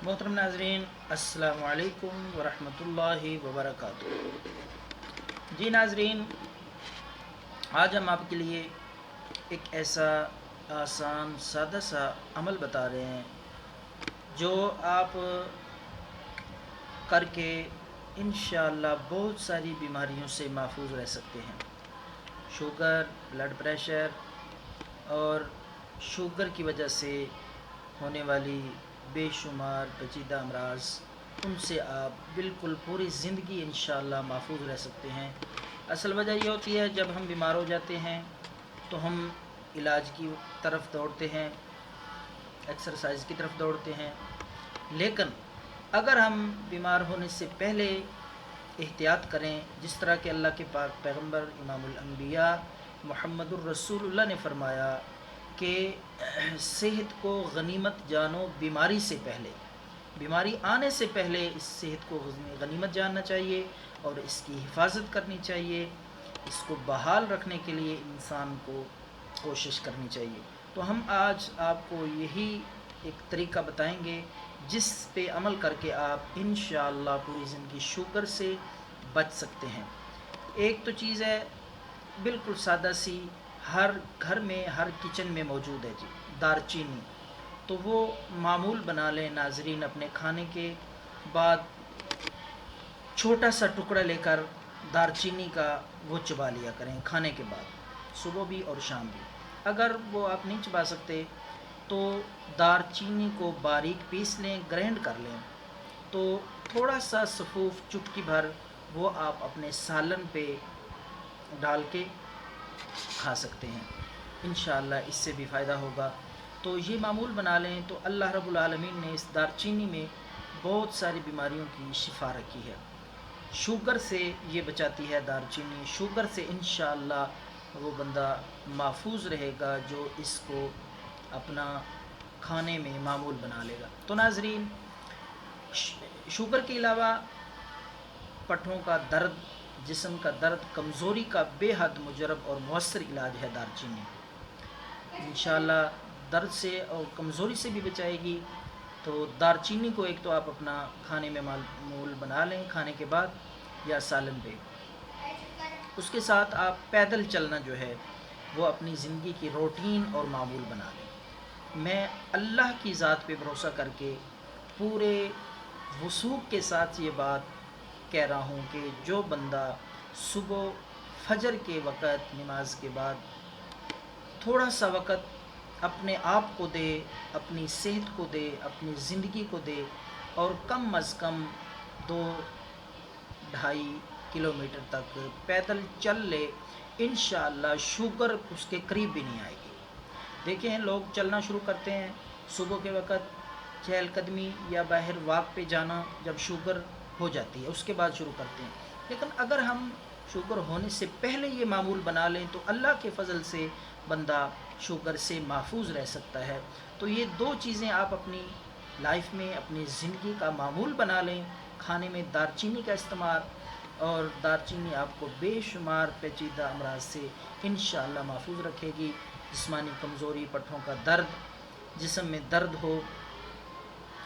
मोहतरम नाजरीन, अस्सलाम वालेकुम वरहमतुल्लाहि वबरकातुहू। जी नाजरीन, आज हम आपके लिए एक ऐसा आसान सादा सा अमल बता रहे हैं जो आप करके इंशाअल्लाह बहुत सारी बीमारियों से महफूज रह सकते हैं। शुगर, ब्लड प्रेशर और शुगर की वजह से होने वाली बेशुमार पेचीदा अमराज, उनसे आप बिल्कुल पूरी ज़िंदगी इंशाअल्लाह महफूज रह सकते हैं। असल वजह यह होती है, जब हम बीमार हो जाते हैं तो हम इलाज की तरफ दौड़ते हैं, एक्सरसाइज की तरफ दौड़ते हैं, लेकिन अगर हम बीमार होने से पहले एहतियात करें, जिस तरह के अल्लाह के पाक पैगम्बर इमामुल अंबिया मुहम्मदुर रसूलुल्लाह ने फरमाया कि सेहत को गनीमत जानो बीमारी से पहले, बीमारी आने से पहले इस सेहत को गनीमत जानना चाहिए और इसकी हिफाजत करनी चाहिए। इसको बहाल रखने के लिए इंसान को कोशिश करनी चाहिए। तो हम आज आपको यही एक तरीका बताएंगे जिस पे अमल करके आप इंशाअल्लाह पूरी ज़िंदगी शुगर से बच सकते हैं। एक तो चीज़ है बिल्कुल सादा सी, हर घर में हर किचन में मौजूद है जी, दारचीनी। तो वो मामूल बना लें नाजरीन, अपने खाने के बाद छोटा सा टुकड़ा लेकर दारचीनी का वो चबा लिया करें खाने के बाद, सुबह भी और शाम भी। अगर वो आप नहीं चबा सकते तो दारचीनी को बारीक पीस लें, ग्राइंड कर लें, तो थोड़ा सा सफूफ चुटकी भर वो आप अपने सालन पे डाल के खा सकते हैं। इंशाअल्लाह इससे भी फ़ायदा होगा। तो ये मामूल बना लें तो अल्लाह रब्बुल आलमीन ने इस दारचीनी में बहुत सारी बीमारियों की शिफा रखी है। शुगर से ये बचाती है दारचीनी, शुगर से इंशाअल्लाह वो बंदा महफूज रहेगा जो इसको अपना खाने में मामूल बना लेगा। तो नाजरीन, शुगर के अलावा पट्ठों का दर्द, जिस्म का दर्द, कमज़ोरी का बेहद मुजरब और मौसर इलाज है दारचीनी। इंशाअल्लाह दर्द से और कमज़ोरी से भी बचाएगी। तो दारचीनी को एक तो आप अपना खाने में मामूल बना लें खाने के बाद या सालन पे। उसके साथ आप पैदल चलना जो है वो अपनी ज़िंदगी की रूटीन और मामूल बना लें। मैं अल्लाह की ज़ात पे भरोसा करके पूरे वसूख के साथ ये बात कह रहा हूँ कि जो बंदा सुबह फजर के वक़्त नमाज के बाद थोड़ा सा वक़्त अपने आप को दे, अपनी सेहत को दे, अपनी ज़िंदगी को दे और कम अज़ कम 2-2.5 किलोमीटर तक पैदल चल ले, इंशाअल्लाह शुगर उसके करीब भी नहीं आएगी। देखें, लोग चलना शुरू करते हैं सुबह के वक़्त, चहलकदमी या बाहर वॉक पे जाना जब शुगर हो जाती है उसके बाद शुरू करते हैं। लेकिन अगर हम शुगर होने से पहले ये मामूल बना लें तो अल्लाह के फ़ज़ल से बंदा शुगर से महफूज रह सकता है। तो ये दो चीज़ें आप अपनी लाइफ में, अपनी ज़िंदगी का मामूल बना लें, खाने में दारचीनी का इस्तेमाल, और दारचीनी आपको बेशुमार पेचीदा अमराज से इंशाअल्लाह महफूज रखेगी। जिस्मानी कमज़ोरी, पट्ठों का दर्द, जिस्म में दर्द हो,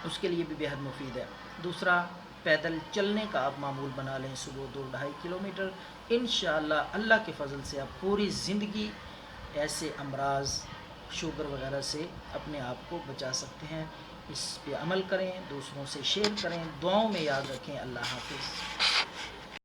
उसके लिए भी बेहद मुफीद है। दूसरा, पैदल चलने का आप मामूल बना लें सुबह 2-2.5 किलोमीटर। इंशाअल्लाह अल्लाह के फ़ज़ल से आप पूरी ज़िंदगी ऐसे अमराज, शुगर वगैरह से अपने आप को बचा सकते हैं। इस पे अमल करें, दूसरों से शेयर करें, दुआओं में याद रखें। अल्लाह हाफ़िज़।